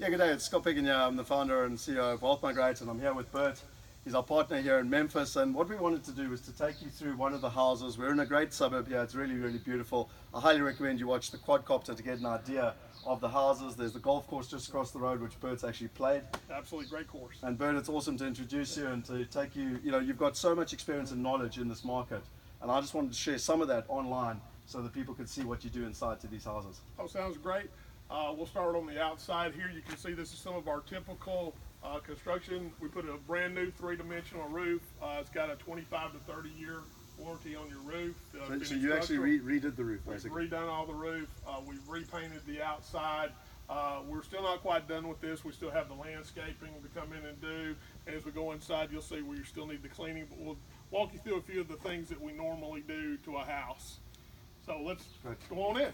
Yeah, good day. It's Scott Piggin here. I'm the founder and CEO of Wealth Migrate, and I'm here with Bert. He's our partner here in Memphis, and what we wanted to do was to take you through one of the houses. We're in a great suburb here. It's really, really beautiful. I highly recommend you watch the quadcopter to get an idea of the houses. There's the golf course just across the road, which Bert's actually played. Absolutely great course. And Bert, it's awesome to introduce you and to take you, you've got so much experience and knowledge in this market, and I just wanted to share some of that online so that people could see what you do inside to these houses. Oh, sounds great. We'll start on the outside here. You can see this is some of our typical construction. We put a brand new three-dimensional roof. It's got a 25 to 30 year warranty on your roof. So you actually redid the roof, basically? We've redone all the roof. We've repainted the outside. We're still not quite done with this. We still have the landscaping to come in and do. And as we go inside, you'll see we still need the cleaning, but we'll walk you through a few of the things that we normally do to a house. So let's go on in.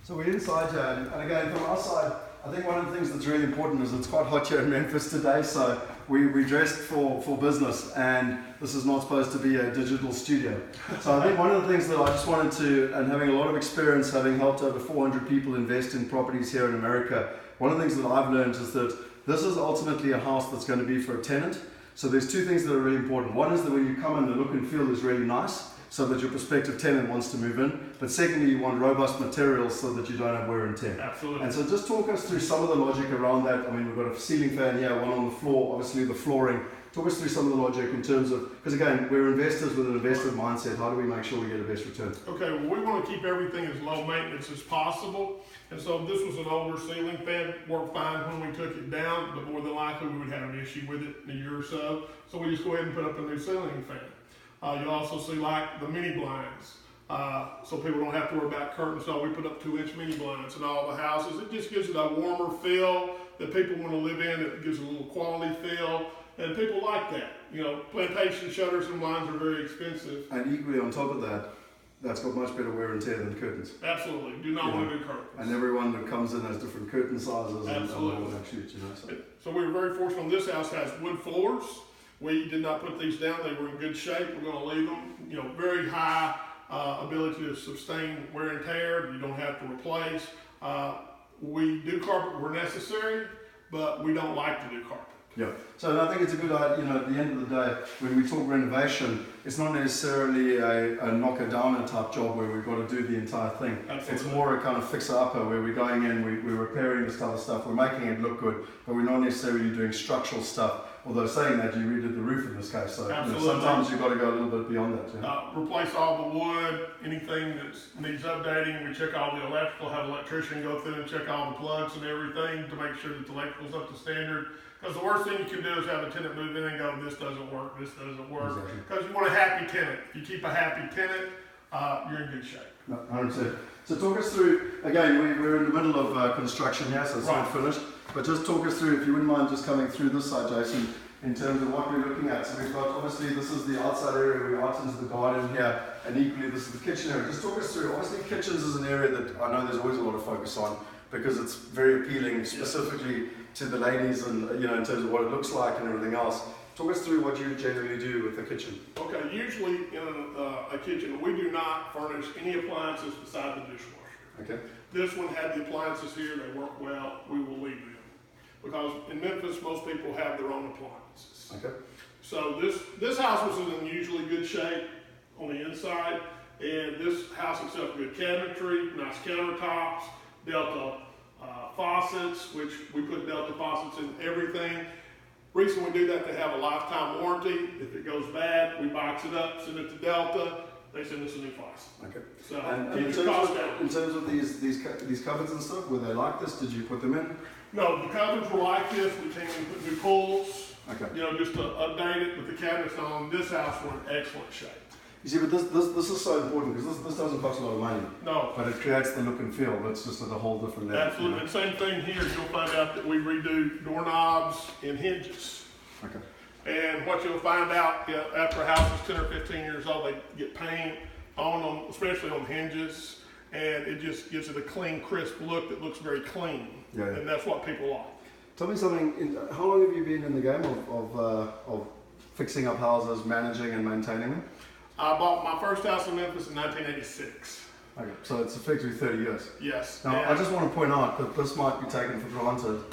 So we're inside here, and again, from our side, I think one of the things that's really important is it's quite hot here in Memphis today, so we dressed for business, and this is not supposed to be a digital studio. So I think one of the things that I just wanted to, and having a lot of experience, having helped over 400 people invest in properties here in America, one of the things that I've learned is that this is ultimately a house that's going to be for a tenant. So there's two things that are really important. One is that when you come in, the look and feel is really nice, so that your prospective tenant wants to move in. But secondly, you want robust materials so that you don't have wear and tear. Absolutely. And so just talk us through some of the logic around that. I mean, we've got a ceiling fan here, one on the floor, obviously the flooring. Talk us through some of the logic in terms of, because again, we're investors with an investor mindset. How do we make sure we get the best return? Okay, well, we want to keep everything as low maintenance as possible. And so this was an older ceiling fan, worked fine when we took it down, but more than likely we would have an issue with it in a year or so. So we just go ahead and put up a new ceiling fan. You'll also see like the mini blinds, so people don't have to worry about curtains. So we put up 2-inch mini blinds in all the houses. It just gives it a warmer feel that people want to live in. It gives it a little quality feel, and people like that. You know, plantation shutters and blinds are very expensive. And equally on top of that, that's got much better wear and tear than curtains. Absolutely, do not want to do curtains. And everyone that comes in has different curtain sizes. Absolutely. And all that shit, So we were very fortunate. This house has wood floors. We did not put these down. They were in good shape. We're going to leave them, very high ability to sustain wear and tear. You don't have to replace. We do carpet where necessary, but we don't like to do carpet. Yeah. So I think it's a good idea, at the end of the day, when we talk renovation, it's not necessarily a knock-a-downer type job where we've got to do the entire thing. Absolutely. It's more a kind of fixer-upper where we're going in, we're repairing this type of stuff, we're making it look good, but we're not necessarily doing structural stuff. Although saying that, you redid the roof in this case, so sometimes you've got to go a little bit beyond that. Replace all the wood, anything that needs updating. We check all the electrical, have an electrician go through and check all the plugs and everything to make sure that the electrical's up to standard. Because the worst thing you can do is have a tenant move in and go, this doesn't work, this doesn't work. Because you want a happy tenant. If you keep a happy tenant, you're in good shape. No, 100%. So talk us through, again, we're in the middle of construction here, so it's not finished. But just talk us through, if you wouldn't mind just coming through this side, Jason, in terms of what we're looking at. So we've got, obviously, this is the outside area, we're out into the garden here, and equally this is the kitchen area. Just talk us through, obviously kitchens is an area that I know there's always a lot of focus on, because it's very appealing, specifically to the ladies, and in terms of what it looks like and everything else. Talk us through what you generally do with the kitchen. Okay, usually in a kitchen, we do not furnish any appliances beside the dishwasher. Okay. This one had the appliances here, they work well, we will leave them. Because in Memphis, most people have their own appliances. Okay. So this house was in unusually good shape on the inside, and this house itself, good cabinetry, nice countertops, Delta faucets, which we put Delta faucets in everything. Reason we do that, to have a lifetime warranty. If it goes bad, we box it up, send it to Delta. They send us a new faucet. Okay. So and keep your costs down. In terms of these cupboards and stuff, were they like this? Did you put them in? No, the cupboards were like this. We came and put new pulls. Okay. Just to update it. But the cabinets on this house were in excellent shape. You see, but this is so important, because this doesn't cost a lot of money. No. But it creates the look and feel. That's just at a whole different level. Absolutely. And same thing here. You'll find out that we redo doorknobs and hinges. Okay. And what you'll find out, after a house is 10 or 15 years old, they get paint on them, especially on hinges, and it just gives it a clean, crisp look that looks very clean. Yeah. And that's what people like. Tell me something. How long have you been in the game of fixing up houses, managing and maintaining them? I bought my first house in Memphis in 1986. Okay, so it's effectively 30 years. Yes. Now, I just want to point out that this might be taken for granted,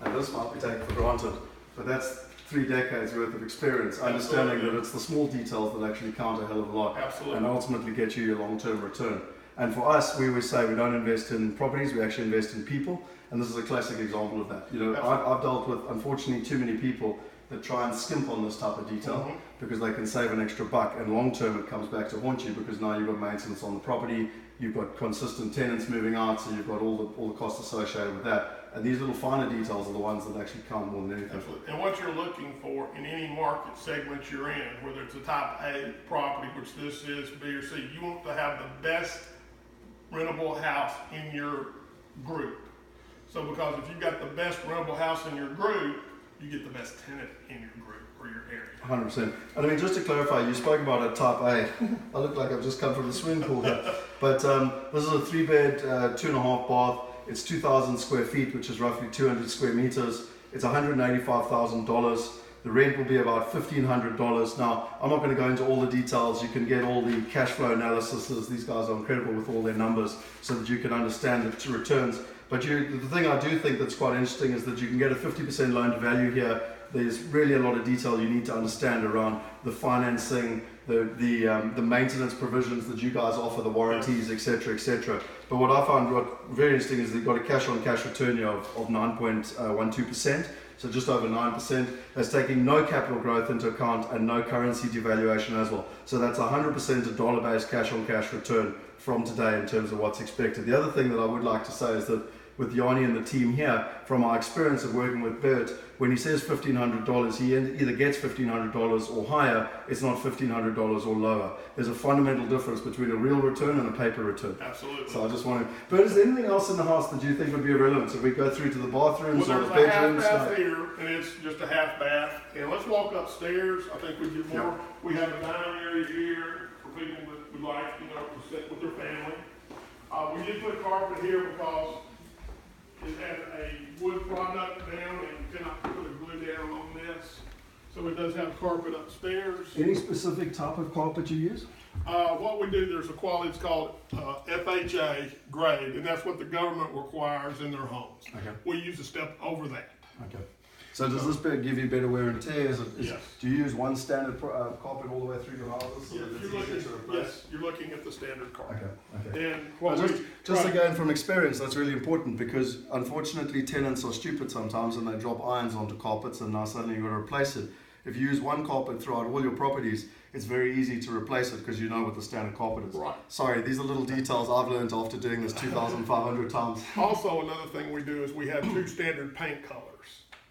and this might be taken for granted, but that's 3 decades worth of experience, understanding that it's the small details that actually count a hell of a lot, Absolutely. and ultimately get you your long-term return. And for us, we always say we don't invest in properties, we actually invest in people, and this is a classic example of that. You know, I've dealt with, unfortunately, too many people that try and skimp on this type of detail because they can save an extra buck, and long term it comes back to haunt you because now you've got maintenance on the property, you've got consistent tenants moving out, so you've got all the costs associated with that. And these little finer details are the ones that actually count more than anything. Absolutely. And what you're looking for in any market segment you're in, whether it's a type A property, which this is, B or C, you want to have the best rentable house in your group. So because if you've got the best rentable house in your group, you get the best tenant in your group or your area. 100%. And I mean, just to clarify, you spoke about a type A. I look like I've just come from the swimming pool here. But this is a 3-bed, 2.5 bath. It's 2,000 square feet, which is roughly 200 square meters. It's $185,000. The rent will be about $1,500. Now, I'm not going to go into all the details. You can get all the cash flow analysis. These guys are incredible with all their numbers so that you can understand the returns. But the thing I do think that's quite interesting is that you can get a 50% loan to value here. There's really a lot of detail you need to understand around the financing, the maintenance provisions that you guys offer, the warranties, etc., etc. But what I found very interesting is they've got a cash-on-cash return here of 9.12%, so just over 9%. That's taking no capital growth into account and no currency devaluation as well. So that's 100% a dollar-based cash-on-cash return from today in terms of what's expected. The other thing that I would like to say is that with Yanni and the team here, from our experience of working with Bert, when he says $1,500, he either gets $1,500 or higher, it's not $1,500 or lower. There's a fundamental difference between a real return and a paper return. Absolutely. So I just want to, Bert, is there anything else in the house that you think would be relevant? If we go through to the bathrooms or the bedrooms? There's a half bath here, and it's just a half bath. And let's walk upstairs. I think we get more. Yep. We have a dining area here for people that would like, to sit with their family. We did put carpet here because it has a wood product down and you cannot put a glue down on this. So it does have carpet upstairs. Any specific type of carpet you use? What we do, there's a quality, it's called FHA grade, and that's what the government requires in their homes. Okay. We use a step over that. Okay. So does this bit give you better wear and tear? Yes. Do you use one standard carpet all the way through your houses? Yes, you're looking at the standard carpet. Okay. And just again from experience, that's really important because unfortunately tenants are stupid sometimes and they drop irons onto carpets and now suddenly you've got to replace it. If you use one carpet throughout all your properties, it's very easy to replace it because you know what the standard carpet is. Right. Sorry, these are little details I've learned after doing this 2,500 times. Also, another thing we do is we have 2 standard paint colors.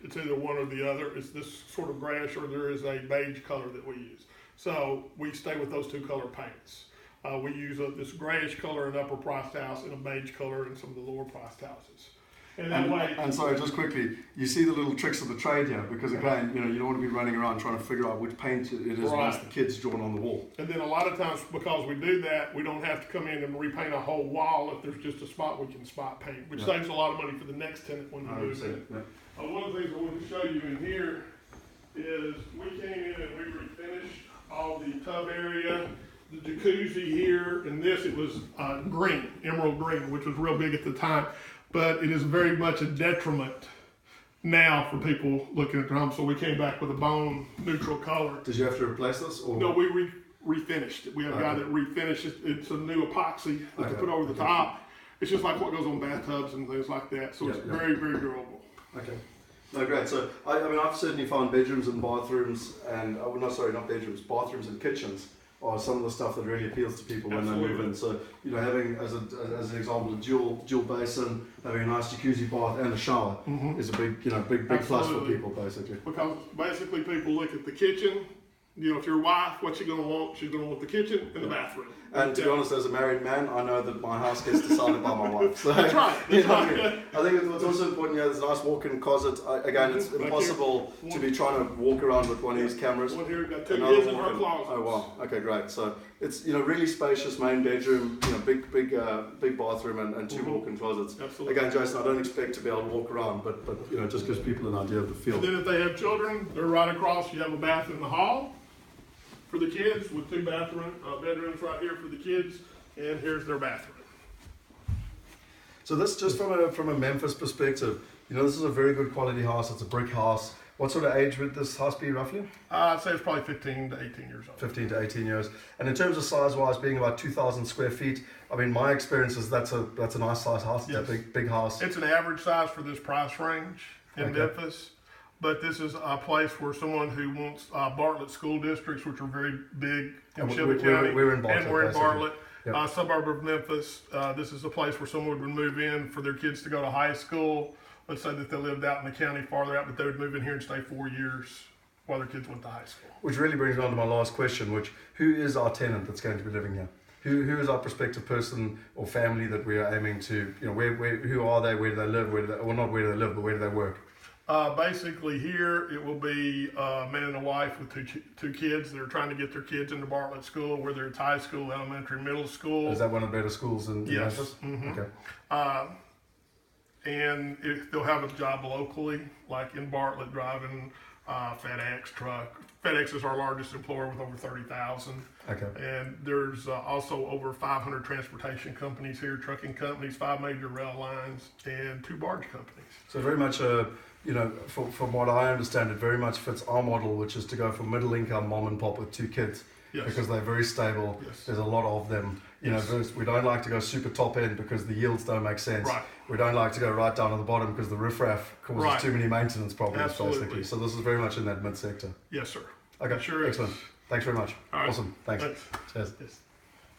It's either one or the other. It's this sort of grayish or there is a beige color that we use. So we stay with those 2 color paints. We use this grayish color in upper priced house and a beige color in some of the lower priced houses. And sorry, just quickly, you see the little tricks of the trade here because again, you don't want to be running around trying to figure out which paint it is once the kid's drawn on the wall. And then a lot of times because we do that, we don't have to come in and repaint a whole wall. If there's just a spot, we can spot paint, which saves a lot of money for the next tenant when we move in. Yeah. One of the things I want to show you in here is we came in and we refinished all the tub area, the jacuzzi here, and this, it was green, emerald green, which was real big at the time. But it is very much a detriment now for people looking at their home. So we came back with a bone neutral color. Did you have to replace this? Or? No, we refinished it. We have a guy that refinished it. It's a new epoxy that you put over the top. It's just like what goes on bathtubs and things like that. So it's very, very durable. Okay. No, great. So, I've certainly found bedrooms and bathrooms and, bathrooms and kitchens are some of the stuff that really appeals to people when they move in. So, having, as an example, a dual basin, having a nice jacuzzi bath and a shower is a big plus for people, basically. Because basically people look at the kitchen, if your wife, what she's going to want, she's going to want the kitchen and the bathroom. And to be honest, as a married man, I know that my house gets decided by my wife. So, that's right. I think what's also important here, there's a nice walk-in closet. Again, it's impossible to be trying to walk around with one of these cameras. One here, got 2 kids in her closet. Oh wow, okay, great. So it's really spacious main bedroom, big bathroom and 2 walk-in closets. Absolutely. Again, Jason, I don't expect to be able to walk around, but just gives people an idea of the feel. And then if they have children, they're right across. You have a bath in the hall. for the kids with 2 bedrooms right here for the kids, and here's their bathroom. So this, just from a Memphis perspective, you know, this is a very good quality house. It's a brick house. What sort of age would this house be roughly? I'd say it's probably 15 to 18 years old. 15 to 18 years. And in terms of size-wise, being about 2,000 square feet, I mean, my experience is that's a nice size house. It's Yes. a big house. It's an average size for this price range in Okay. Memphis, but this is a place where someone who wants Bartlett school districts, which are very big in And Shelby we're County, in Bartlett, and we're in basically. Bartlett, Yep. suburb of Memphis. This is a place where someone would move in for their kids to go to high school. Let's say that they lived out in the county farther out, but they would move in here and stay 4 years while their kids went to high school. Which really brings me on to my last question, which, who is our tenant that's going to be living here? Who is our prospective person or family that we are aiming to, you know, who are they, where do they live, well, not where do they live, but where do they work? Basically here, it will be a man and a wife with two kids that are trying to get their kids into Bartlett school, whether it's high school, elementary, middle school. Is that one of the better schools in Yes. Memphis? Mhm. Okay. And they'll have a job locally, like in Bartlett, driving FedEx truck. FedEx is our largest employer with over 30,000. Okay. And there's also over 500 transportation companies here, trucking companies, 5 major rail lines, and 2 barge companies. So very much, you know, from what I understand, it very much fits our model, which is to go for middle income mom and pop with 2 kids. Yes. Because they're very stable. Yes. There's a lot of them. You Yes. know, we don't like to go super top end because the yields don't make sense. Right. We don't like to go right down to the bottom because the riffraff causes Right. too many maintenance problems, Absolutely. basically. So this is very much in that mid sector. Yes, sir. Okay, It sure is. excellent. Thanks very much. All right. Awesome. Thanks. Thanks. Cheers. Yes.